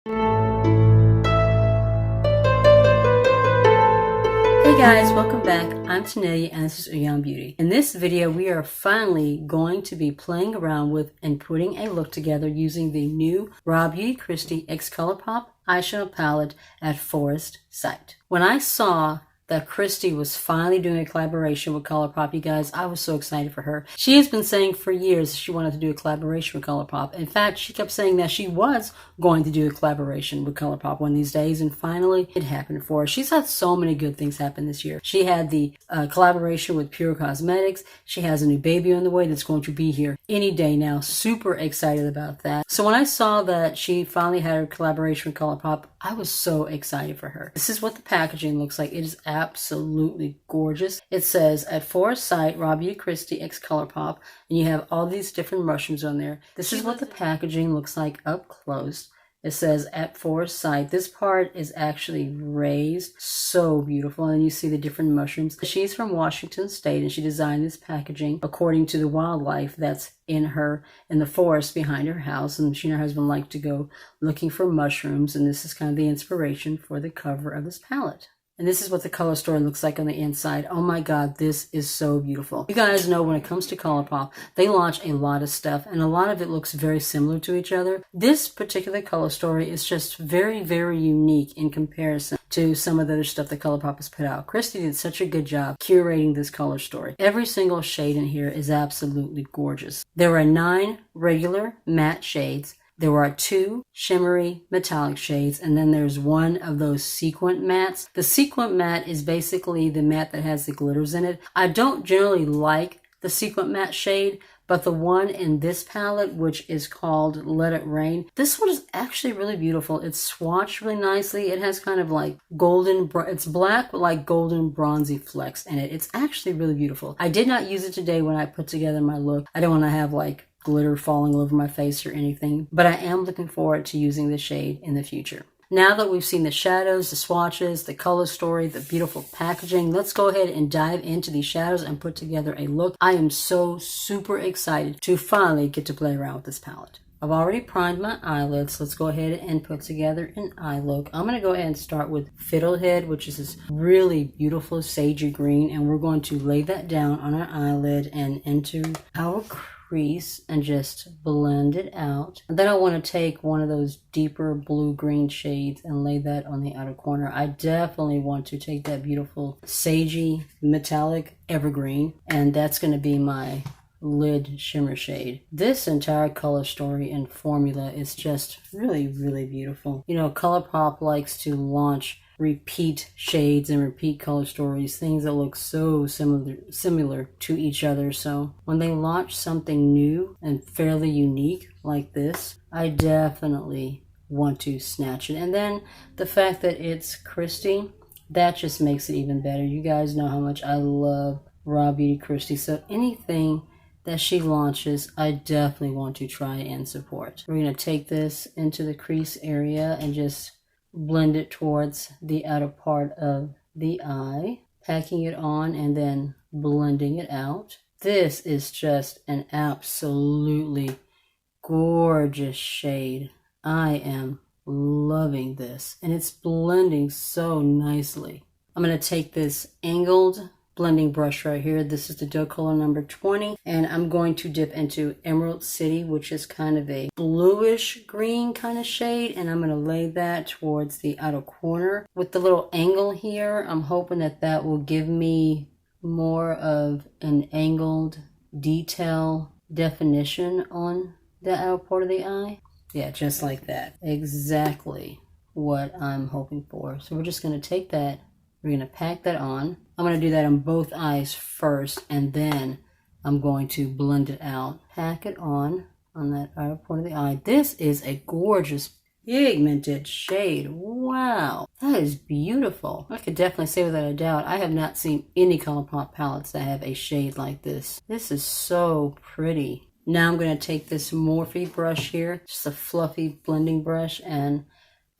Hey guys, welcome back. I'm Tanealyakimbeauty and this is RawbeautyKristi. In this video, we are finally going to be playing around with and putting a look together using the new RawbeautyKristi X Colourpop Eyeshadow Palette at Forest Sight. When I saw that Kristi was finally doing a collaboration with Colourpop, you guys, I was so excited for her. She has been saying for years she wanted to do a collaboration with Colourpop. In fact, she kept saying that she was going to do a collaboration with Colourpop one of these days, and finally it happened for her. She's had so many good things happen this year. She had the collaboration with Pure Cosmetics. She has a new baby on the way that's going to be here any day now. Super excited about that. So when I saw that she finally had a collaboration with Colourpop, I was so excited for her. This is what the packaging looks like. It is absolutely gorgeous. It says at Forest Sight, RawbeautyKristi X Colourpop, and you have all these different mushrooms on there. This is what the packaging looks like up close. It says at Forest Sight. This part is actually raised. So beautiful. And you see the different mushrooms. She's from Washington State and she designed this packaging according to the wildlife that's in the forest behind her house. And she and her husband like to go looking for mushrooms. And this is kind of the inspiration for the cover of this palette. And this is what the color story looks like on the inside. Oh my God, this is so beautiful. You guys know when it comes to Colourpop, they launch a lot of stuff and a lot of it looks very similar to each other. This particular color story is just very, very unique in comparison to some of the other stuff that Colourpop has put out. Kristi did such a good job curating this color story. Every single shade in here is absolutely gorgeous. There are 9 regular matte shades. There are 2 shimmery metallic shades, and then there's 1 of those sequin mattes. The sequin matte is basically the matte that has the glitters in it. I don't generally like the sequin matte shade, but the one in this palette, which is called Let It Rain, this one is actually really beautiful. It's swatched really nicely. It has kind of like golden, it's black with like golden bronzy flecks in it. It's actually really beautiful. I did not use it today when I put together my look. I don't want to have like glitter falling all over my face or anything, but I am looking forward to using this shade in the future. Now that we've seen the shadows, the swatches, the color story, the beautiful packaging, let's go ahead and dive into these shadows and put together a look. I am so super excited to finally get to play around with this palette. I've already primed my eyelids. Let's go ahead and put together an eye look. I'm going to go ahead and start with Fiddlehead, which is this really beautiful sagey green, and we're going to lay that down on our eyelid and into our crease and just blend it out. And then I want to take one of those deeper blue-green shades and lay that on the outer corner. I definitely want to take that beautiful sagey metallic evergreen, and that's going to be my lid shimmer shade. This entire color story and formula is just really, really beautiful. You know, Colourpop likes to launch repeat shades and repeat color stories, things that look so similar to each other. So when they launch something new and fairly unique like this, I definitely want to snatch it. And then the fact that it's Kristi, that just makes it even better. You guys know how much I love RawbeautyKristi, so anything that she launches, I definitely want to try and support. We're going to take this into the crease area and just blend it towards the outer part of the eye, packing it on and then blending it out. This is just an absolutely gorgeous shade. I am loving this, and it's blending so nicely. I'm going to take this angled blending brush right here. This is the dough color number 20, and I'm going to dip into Emerald City, which is kind of a bluish green kind of shade, and I'm going to lay that towards the outer corner. With the little angle here, I'm hoping that that will give me more of an angled detail definition on the outer part of the eye. Yeah, just like that. Exactly what I'm hoping for. So we're just going to take that, we're going to pack that on. I'm going to do that on both eyes first, and then I'm going to blend it out. Pack it on that outer part of the eye. This is a gorgeous pigmented shade. Wow, that is beautiful. I could definitely say without a doubt, I have not seen any Colourpop palettes that have a shade like this. This is so pretty. Now I'm going to take this Morphe brush here, just a fluffy blending brush, and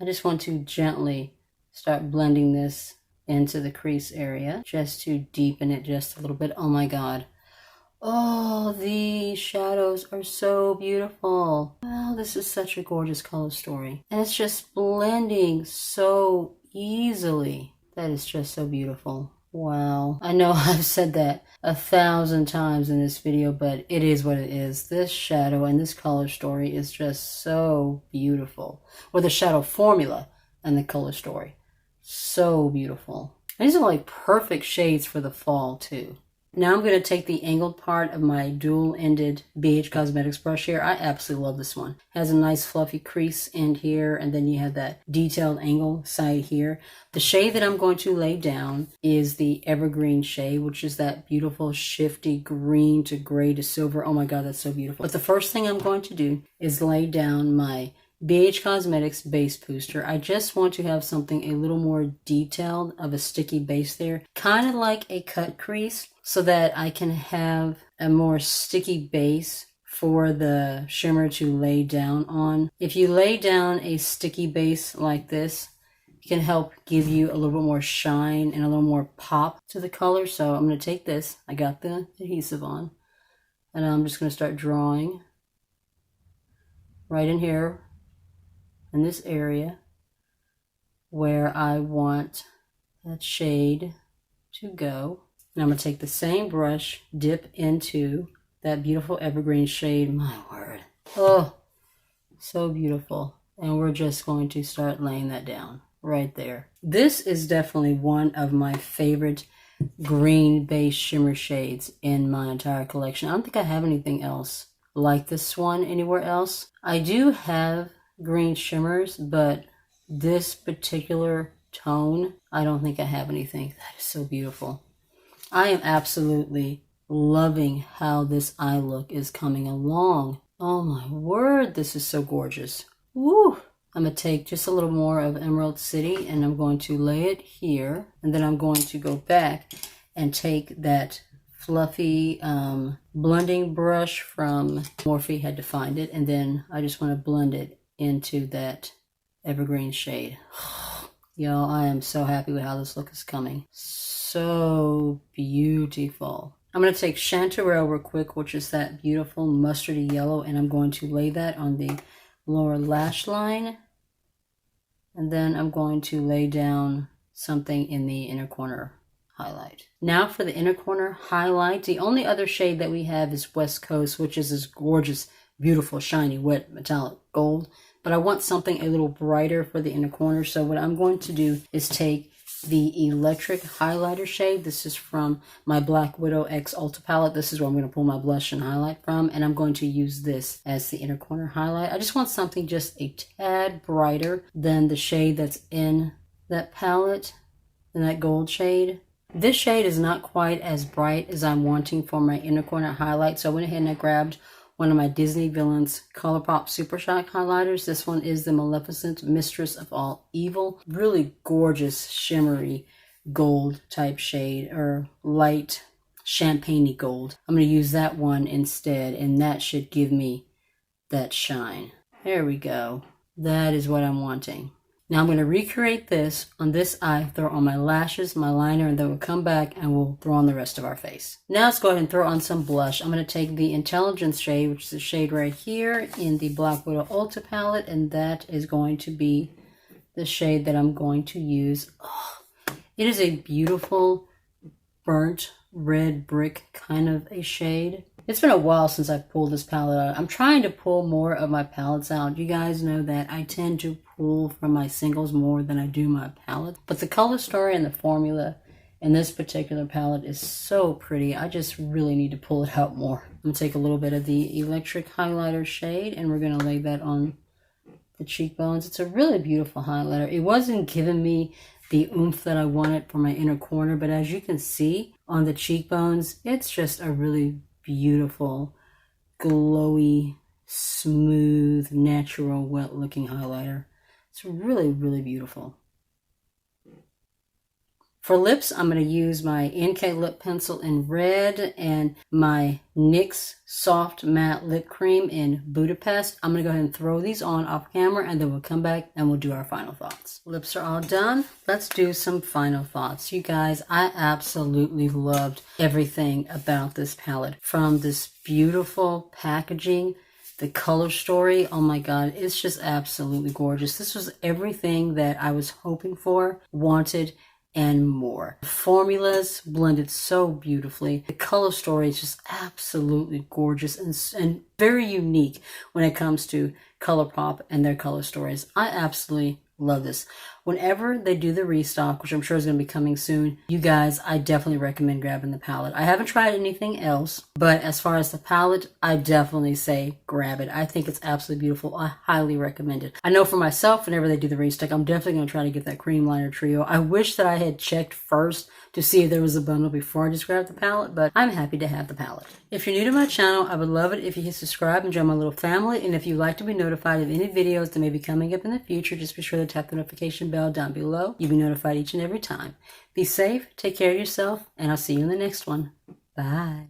I just want to gently start blending this into the crease area just to deepen it just a little bit. Oh my God. Oh, these shadows are so beautiful. Wow, this is such a gorgeous color story. And it's just blending so easily. That is just so beautiful. Wow. I know I've said that 1,000 times in this video, but it is what it is. This shadow and this color story is just so beautiful. Or the shadow formula and the color story. So beautiful. And these are like perfect shades for the fall too. Now I'm going to take the angled part of my dual-ended BH Cosmetics brush here. I absolutely love this one. It has a nice fluffy crease end here, and then you have that detailed angle side here. The shade that I'm going to lay down is the Evergreen shade, which is that beautiful shifty green to gray to silver. Oh my god, that's so beautiful. But the first thing I'm going to do is lay down my BH Cosmetics Base Booster. I just want to have something a little more detailed of a sticky base there, kind of like a cut crease, so that I can have a more sticky base for the shimmer to lay down on. If you lay down a sticky base like this, it can help give you a little bit more shine and a little more pop to the color. So I'm going to take this, I got the adhesive on, and I'm just going to start drawing right in here in this area where I want that shade to go. And I'm going to take the same brush, dip into that beautiful evergreen shade. My word. Oh, so beautiful. And we're just going to start laying that down right there. This is definitely one of my favorite green base shimmer shades in my entire collection. I don't think I have anything else like this one anywhere else. I do have green shimmers, but this particular tone, I don't think I have anything. That is so beautiful. I am absolutely loving how this eye look is coming along. Oh my word, this is so gorgeous. Woo! I'm going to take just a little more of Emerald City and I'm going to lay it here. And then I'm going to go back and take that fluffy blending brush from Morphe, had to find it. And then I just want to blend it into that evergreen shade. Y'all, I am so happy with how this look is coming. So beautiful. I'm going to take Chanterelle real quick, which is that beautiful mustardy yellow, and I'm going to lay that on the lower lash line. And then I'm going to lay down something in the inner corner highlight. Now for the inner corner highlight, the only other shade that we have is West Coast, which is this gorgeous, beautiful, shiny, wet, metallic gold. But I want something a little brighter for the inner corner. So what I'm going to do is take the electric highlighter shade. This is from my Black Widow X Ulta palette. This is where I'm going to pull my blush and highlight from. And I'm going to use this as the inner corner highlight. I just want something just a tad brighter than the shade that's in that palette, in that gold shade. This shade is not quite as bright as I'm wanting for my inner corner highlight. So I went ahead and I grabbed one of my Disney Villains Colourpop Super Shock highlighters. This one is the Maleficent Mistress of All Evil. Really gorgeous, shimmery gold type shade, or light champagne-y gold. I'm going to use that one instead, and that should give me that shine. There we go. That is what I'm wanting. Now I'm going to recreate this on this eye, throw on my lashes, my liner, and then we'll come back and we'll throw on the rest of our face. Now let's go ahead and throw on some blush. I'm going to take the Intelligence shade, which is the shade right here in the Black Widow Ulta palette, and that is going to be the shade that I'm going to use. Oh, it is a beautiful burnt red brick kind of a shade. It's been a while since I've pulled this palette out. I'm trying to pull more of my palettes out. You guys know that I tend to pull from my singles more than I do my palette. But the color story and the formula in this particular palette is so pretty. I just really need to pull it out more. I'm going to take a little bit of the electric highlighter shade and we're going to lay that on the cheekbones. It's a really beautiful highlighter. It wasn't giving me the oomph that I wanted for my inner corner, but as you can see on the cheekbones, it's just a really beautiful, glowy, smooth, natural, wet looking highlighter. It's really, really beautiful. For lips, I'm going to use my NK lip pencil in red and my NYX Soft Matte Lip Cream in Budapest. I'm going to go ahead and throw these on off camera, and then we'll come back and we'll do our final thoughts. Lips are all done. Let's do some final thoughts. You guys, I absolutely loved everything about this palette. From this beautiful packaging, the color story, oh my god, it's just absolutely gorgeous. This was everything that I was hoping for, wanted, and more. The formulas blended so beautifully. The color story is just absolutely gorgeous and very unique when it comes to Colourpop and their color stories. I absolutely love this. Whenever they do the restock, which I'm sure is going to be coming soon, you guys, I definitely recommend grabbing the palette. I haven't tried anything else, but as far as the palette, I definitely say grab it. I think it's absolutely beautiful. I highly recommend it. I know for myself, whenever they do the restock, I'm definitely going to try to get that cream liner trio. I wish that I had checked first to see if there was a bundle before I just grabbed the palette, but I'm happy to have the palette. If you're new to my channel, I would love it if you hit subscribe and join my little family, and if you'd like to be notified of any videos that may be coming up in the future, just be sure to tap the notification bell down below. You'll be notified each and every time. Be safe, take care of yourself, and I'll see you in the next one. Bye.